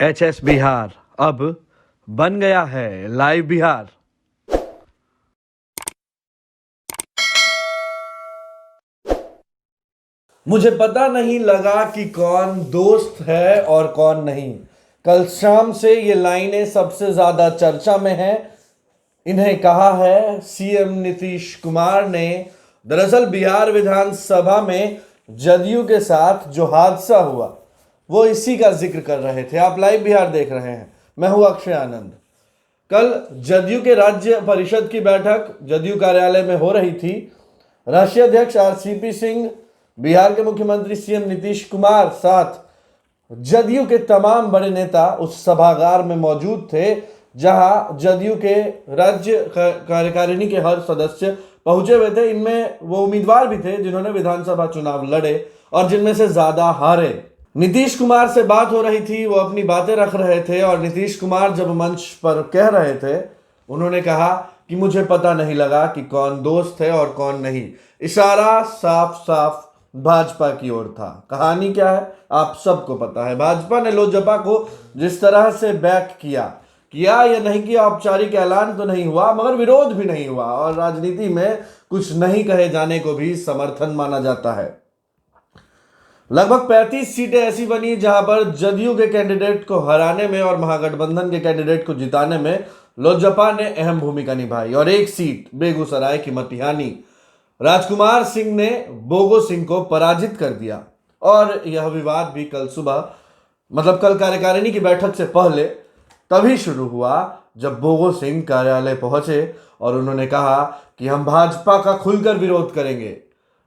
HS Bihar अब बन गया है लाइव बिहार। मुझे पता नहीं लगा कि कौन दोस्त है और कौन नहीं। कल शाम से ये लाइनें सबसे ज्यादा चर्चा में हैं। इन्हें कहा है सीएम नीतीश कुमार ने। दरअसल बिहार विधानसभा में जदयू के साथ जो हादसा हुआ वो इसी का जिक्र कर रहे थे। आप लाइव बिहार देख रहे हैं, मैं हूं अक्षय आनंद। कल जदयू के राज्य परिषद की बैठक जदयू कार्यालय में हो रही थी। राष्ट्रीय अध्यक्ष आरसीपी सिंह, बिहार के मुख्यमंत्री सीएम नीतीश कुमार साथ जदयू के तमाम बड़े नेता उस सभागार में मौजूद थे, जहां जदयू के राज्य कार्यकारिणी के हर सदस्य पहुंचे हुए थे। इनमें वो उम्मीदवार भी थे जिन्होंने विधानसभा चुनाव लड़े और जिनमें से ज्यादा हारे। नीतीश कुमार से बात हो रही थी, वो अपनी बातें रख रहे थे और नीतीश कुमार जब मंच पर कह रहे थे, उन्होंने कहा कि मुझे पता नहीं लगा कि कौन दोस्त है और कौन नहीं। इशारा साफ साफ भाजपा की ओर था। कहानी क्या है आप सबको पता है। भाजपा ने लोजपा को जिस तरह से बैक किया या नहीं किया, औपचारिक ऐलान तो नहीं हुआ मगर विरोध भी नहीं हुआ, और राजनीति में कुछ नहीं कहे जाने को भी समर्थन माना जाता है। लगभग 35 सीटें ऐसी बनी जहां पर जदयू के कैंडिडेट को हराने में और महागठबंधन के कैंडिडेट को जिताने में लोजपा ने अहम भूमिका निभाई। और एक सीट बेगूसराय की मटिहानी, राजकुमार सिंह ने बोगो सिंह को पराजित कर दिया। और यह विवाद भी कल सुबह, मतलब कल कार्यकारिणी की बैठक से पहले तभी शुरू हुआ जब बोगो सिंह कार्यालय पहुंचे और उन्होंने कहा कि हम भाजपा का खुलकर विरोध करेंगे।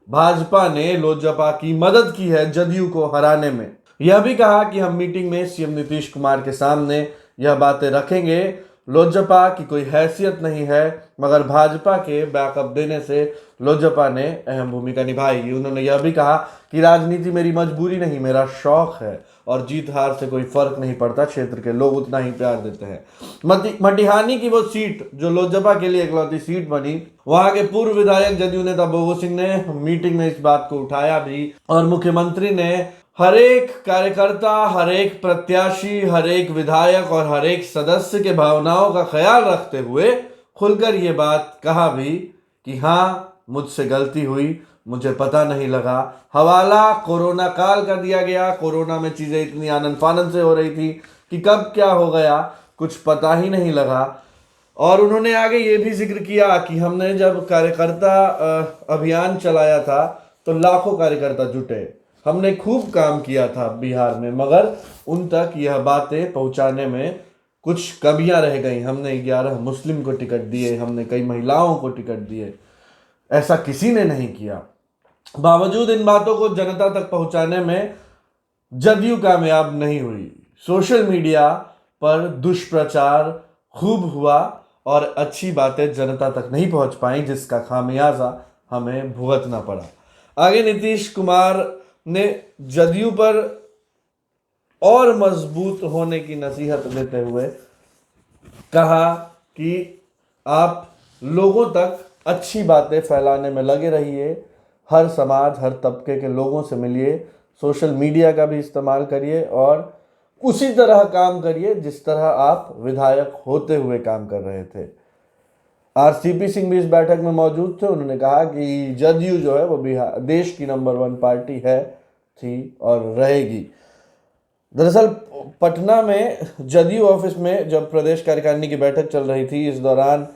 भाजपा ने लोजपा की मदद की है जदयू को हराने में। यह भी कहा कि हम मीटिंग में सीएम नीतीश कुमार के सामने यह बातें रखेंगे। लोजपा की कोई हैसियत नहीं है मगर भाजपा के बैकअप देने से लोजपा ने अहम भूमिका निभाई। उन्होंने यह भी कहा कि राजनीति मेरी मजबूरी नहीं, मेरा शौक है और जीत हार से कोई फर्क नहीं पड़ता, क्षेत्र के लोग उतना ही प्यार देते हैं। मटिहानी की वो सीट जो लोजपा के लिए इकलौती सीट बनी, वहां के पूर्व विधायक जदयू नेता बोगो सिंह ने मीटिंग में इस बात को उठाया भी और मुख्यमंत्री ने हर एक कार्यकर्ता, हर एक प्रत्याशी, हर एक विधायक और हर एक सदस्य के भावनाओं का ख्याल रखते हुए खुलकर ये बात कहा भी कि हाँ मुझसे गलती हुई, मुझे पता नहीं लगा। हवाला कोरोना काल का दिया गया। कोरोना में चीजें इतनी आनंद फानंद से हो रही थी कि कब क्या हो गया कुछ पता ही नहीं लगा। और उन्होंने आगे ये भी जिक्र किया कि हमने जब कार्यकर्ता अभियान चलाया था तो लाखों कार्यकर्ता जुटे, हमने खूब काम किया था बिहार में, मगर उन तक यह बातें पहुंचाने में कुछ कमियां रह गई। हमने 11 मुस्लिम को टिकट दिए, हमने कई महिलाओं को टिकट दिए, ऐसा किसी ने नहीं किया। बावजूद इन बातों को जनता तक पहुंचाने में जदयू कामयाब नहीं हुई। सोशल मीडिया पर दुष्प्रचार खूब हुआ और अच्छी बातें जनता तक नहीं पहुंच पाई, जिसका खामियाजा हमें भुगतना पड़ा। आगे नीतीश कुमार ने जदयू पर और मजबूत होने की नसीहत देते हुए कहा कि आप लोगों तक अच्छी बातें फैलाने में लगे रहिए, हर समाज, हर तबके के लोगों से मिलिए, सोशल मीडिया का भी इस्तेमाल करिए और उसी तरह काम करिए जिस तरह आप विधायक होते हुए काम कर रहे थे। आरसीपी सिंह भी इस बैठक में मौजूद थे। उन्होंने कहा कि जदयू जो है वो बिहार देश की नंबर 1 पार्टी है, थी और रहेगी। दरअसल पटना में जदयू ऑफिस में जब प्रदेश कार्यकारिणी की बैठक चल रही थी, इस दौरान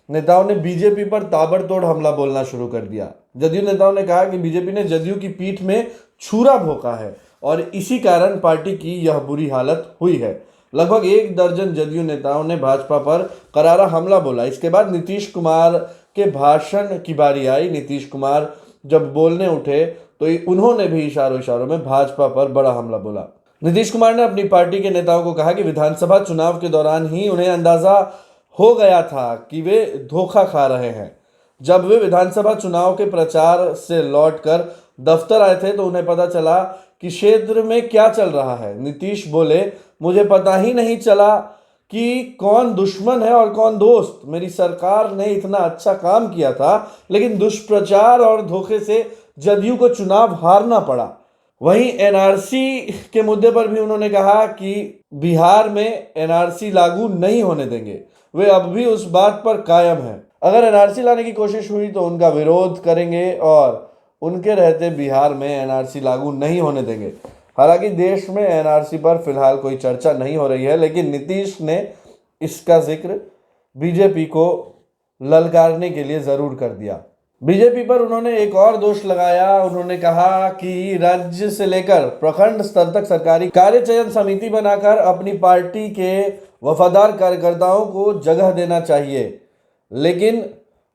नेताओं ने बीजेपी पर ताबड़तोड़ हमला बोलना शुरू कर दिया। जदयू नेताओं ने कहा कि बीजेपी ने जदयू की पीठ में छुरा भोंका है और इसी कारण पार्टी की यह बुरी हालत हुई है। लगभग 1 दर्जन जदयू नेताओं ने भाजपा पर करारा हमला बोला। इसके बाद नीतीश कुमार के भाषण की बारी आई। नीतीश कुमार जब बोलने उठे तो उन्होंने भी इशारों में भाजपा पर बड़ा हमला बोला। नीतीश कुमार ने अपनी पार्टी के नेताओं को कहा कि विधानसभा चुनाव के दौरान ही उन्हें अंदाजा हो गया था कि वे धोखा खा रहे हैं। जब वे विधानसभा चुनाव के प्रचार से लौटकर दफ्तर आए थे तो उन्हें पता चला कि क्षेत्र में क्या चल रहा है। नीतीश बोले, मुझे पता ही नहीं चला कि कौन दुश्मन है और कौन दोस्त। मेरी सरकार ने इतना अच्छा काम किया था लेकिन दुष्प्रचार और धोखे से जदयू को चुनाव हारना पड़ा। वहीं एनआरसी के मुद्दे पर भी उन्होंने कहा कि बिहार में एनआरसी लागू नहीं होने देंगे। वे अब भी उस बात पर कायम हैं। अगर एनआरसी लाने की कोशिश हुई तो उनका विरोध करेंगे और उनके रहते बिहार में एनआरसी लागू नहीं होने देंगे। हालांकि देश में एनआरसी पर फिलहाल कोई चर्चा नहीं हो रही है, लेकिन नीतीश ने इसका जिक्र बीजेपी को ललकारने के लिए जरूर कर दिया। बीजेपी पर उन्होंने एक और दोष लगाया। उन्होंने कहा कि राज्य से लेकर प्रखंड स्तर तक सरकारी कार्य चयन समिति बनाकर अपनी पार्टी के वफादार कार्यकर्ताओं को जगह देना चाहिए, लेकिन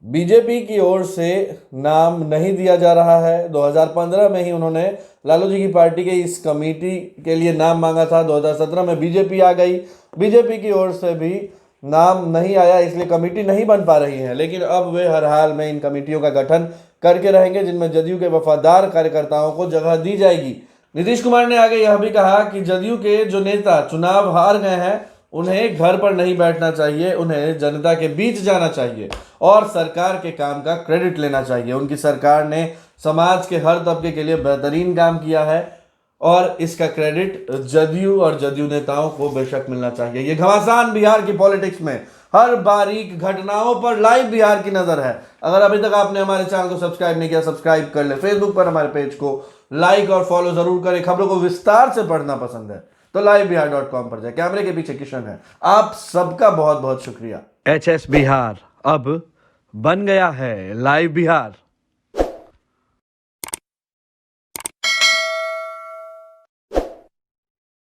बीजेपी की ओर से नाम नहीं दिया जा रहा है। 2015 में ही उन्होंने लालू जी की पार्टी के इस कमेटी के लिए नाम मांगा था। 2017 में बीजेपी आ गई, बीजेपी की ओर से भी नाम नहीं आया, इसलिए कमेटी नहीं बन पा रही है। लेकिन अब वे हर हाल में इन कमेटियों का गठन करके रहेंगे, जिनमें जदयू के वफादार कार्यकर्ताओं को जगह दी जाएगी। नीतीश कुमार ने आगे यह भी कहा कि जदयू के जो नेता चुनाव हार गए हैं उन्हें घर पर नहीं बैठना चाहिए, उन्हें जनता के बीच जाना चाहिए और सरकार के काम का क्रेडिट लेना चाहिए। उनकी सरकार ने समाज के हर तबके के लिए बेहतरीन काम किया है और इसका क्रेडिट जदयू और जदयू नेताओं को बेशक मिलना चाहिए। ये घमासान बिहार की पॉलिटिक्स में हर बारीक घटनाओं पर लाइव बिहार की नजर है। अगर अभी तक आपने हमारे चैनल को सब्सक्राइब नहीं किया, सब्सक्राइब कर ले। फेसबुक पर हमारे पेज को लाइक और फॉलो जरूर करें। खबरों को विस्तार से पढ़ना पसंद है तो liveBihar.com पर जाए। कैमरे के पीछे किशन है। आप सबका बहुत बहुत शुक्रिया। HS बिहार अब बन गया है लाइव बिहार।